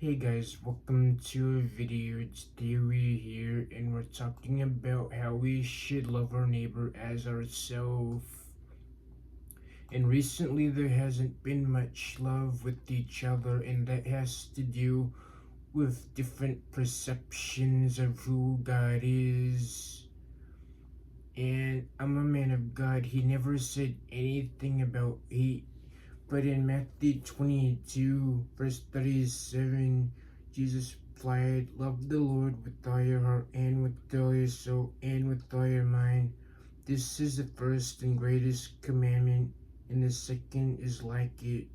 Hey guys, welcome to a video. Today we're here and we're talking about how we should love our neighbor as ourselves. And recently there hasn't been much love with each other, and that has to do with different perceptions of who God is. And I'm a man of God. He never said anything about hate. But in Matthew 22, verse 37, Jesus replied, "Love the Lord with all your heart and with all your soul and with all your mind. This is the first and greatest commandment, and the second is like it.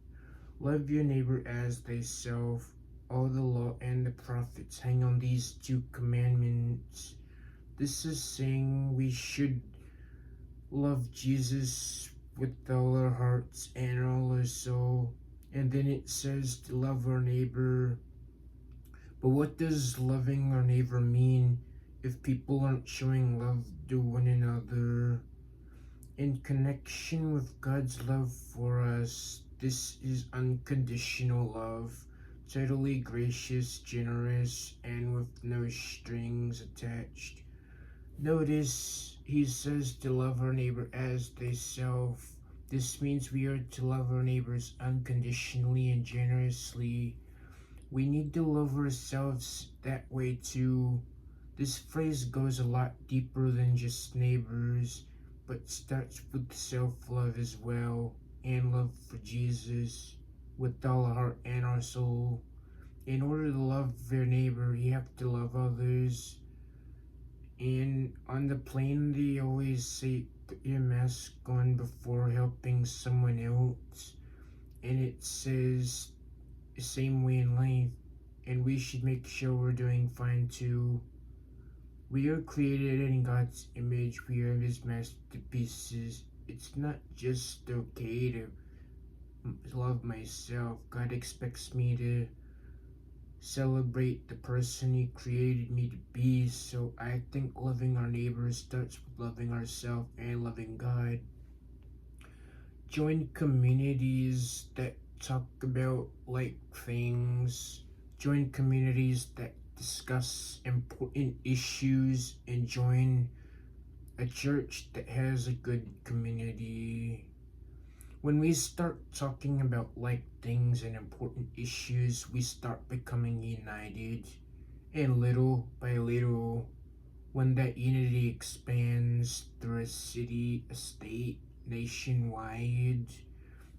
Love your neighbor as thyself. All the law and the prophets hang on these two commandments." This is saying we should love Jesus with all our hearts and all our soul. And then it says to love our neighbor. But what does loving our neighbor mean if people aren't showing love to one another? In connection with God's love for us, this is unconditional love, totally gracious, generous, and with no strings attached. Notice he says to love our neighbor as thyself. This means we are to love our neighbors unconditionally and generously. We need to love ourselves that way too. This phrase goes a lot deeper than just neighbors, but starts with self-love as well, and love for Jesus with all our heart and our soul. In order to love your neighbor, you have to love others. And on the plane, they always say put your mask on before helping someone else. And it says the same way in life. And we should make sure we're doing fine too. We are created in God's image. We are His masterpieces. It's not just okay to love myself. God expects me to celebrate the person He created me to be. So I think loving our neighbors starts with loving ourselves and loving God. Join communities that talk about like things. Join communities that discuss important issues, and join a church that has a good community. When we start talking about like things and important issues, we start becoming united. And little by little, when that unity expands through a city, a state, nationwide,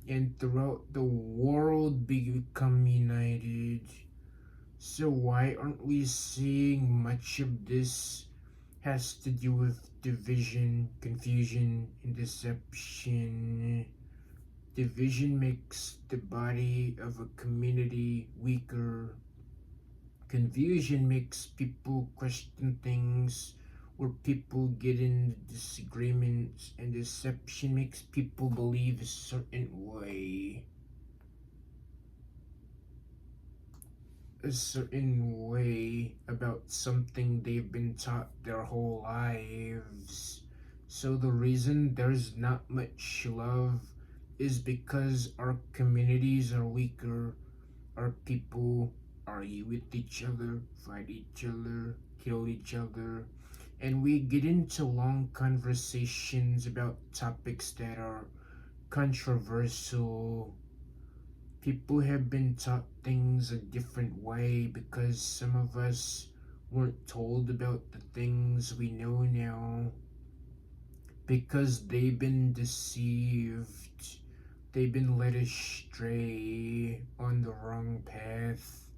and throughout the world, become united. So why aren't we seeing much of this? Has to do with division, confusion, and deception. Division makes the body of a community weaker. Confusion makes people question things, or people get into disagreements, and deception makes people believe a certain way about something they've been taught their whole lives. So the reason there's not much love is because our communities are weaker. Our people argue with each other, fight each other, kill each other, and we get into long conversations about topics that are controversial. People have been taught things a different way because some of us weren't told about the things we know now, because they've been deceived. They've been led astray on the wrong path.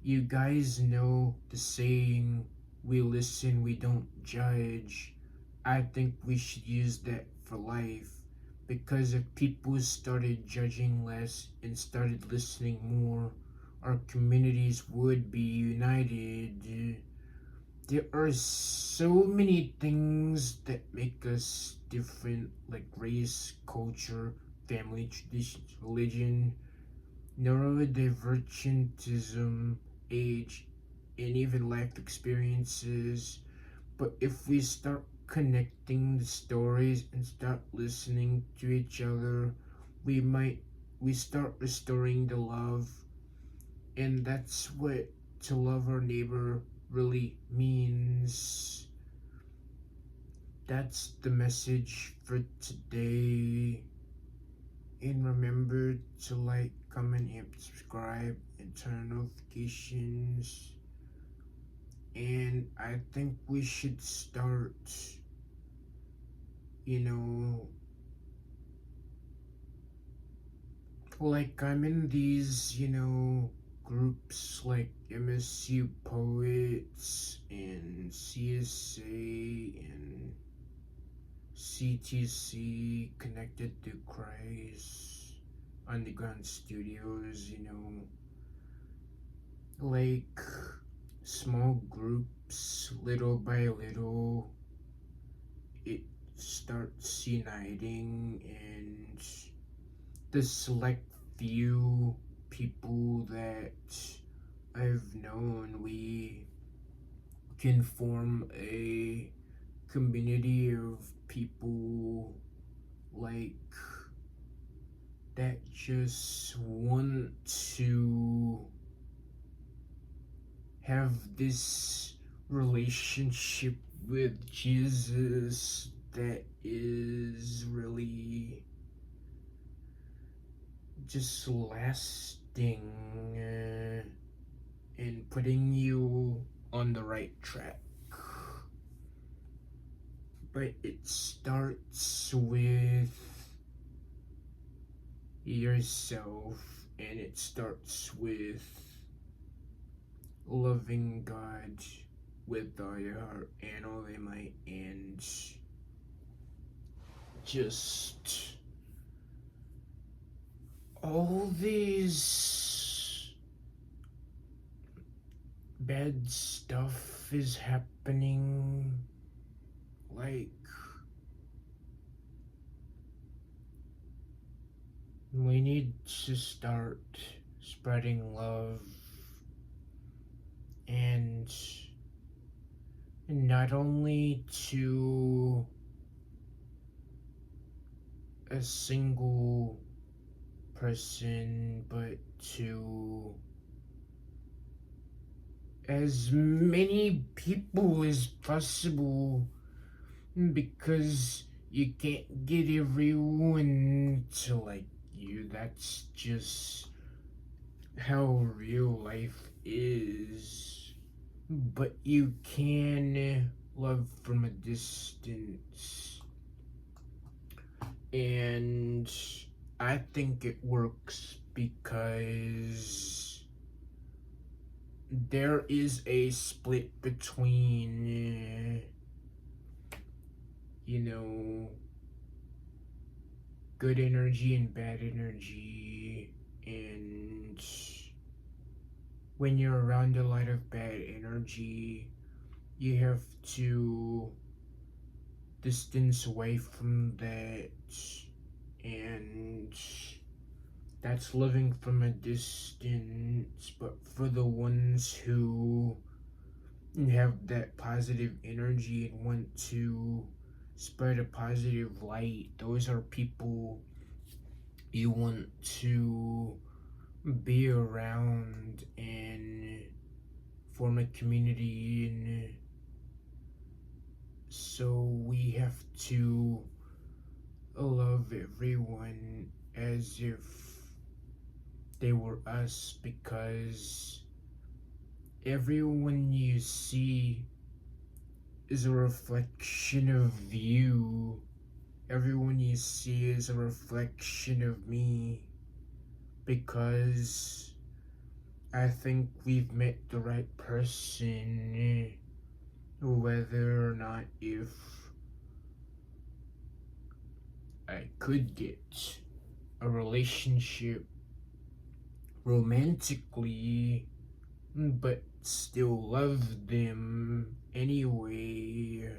You guys know the saying, we listen, we don't judge. I think we should use that for life, because if people started judging less and started listening more, our communities would be united. There are so many things that make us different, like race, culture, family, traditions, religion, neurodivergentism, age, and even life experiences. But if we start connecting the stories and start listening to each other, we start restoring the love, And that's what to love our neighbor really means. That's the message for today. And remember to like, comment, and subscribe, and turn notifications. And I think we should start, like I'm in these, groups like MSU Poets and CSA and CTC, Connected to Christ, Underground Studios, like small groups, little by little, it starts uniting, and the select few people that I've known, we can form a community of people like that just want to have this relationship with Jesus that is really just lasting and putting you on the right track. But it starts with yourself, and it starts with loving God with all your heart and all your might, and just all these bad stuff is happening, like we need to start spreading love, and not only to a single person, but to as many people as possible, because you can't get everyone to like you. That's just how real life is. But you can love from a distance, and I think it works because there is a split between, good energy and bad energy. And when you're around a lot of bad energy, you have to distance away from that, and that's living from a distance. But for the ones who have that positive energy and want to spread a positive light, those are people you want to be around and form a community in. So we have to love everyone as if they were us, because everyone you see is a reflection of you. Everyone you see is a reflection of me, because I think we've met the right person, whether or not if I could get a relationship romantically, but still love them anyway.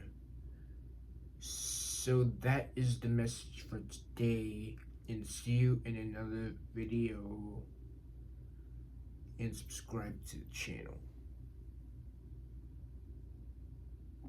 So that is the message for today, and see you in another video, and subscribe to the channel.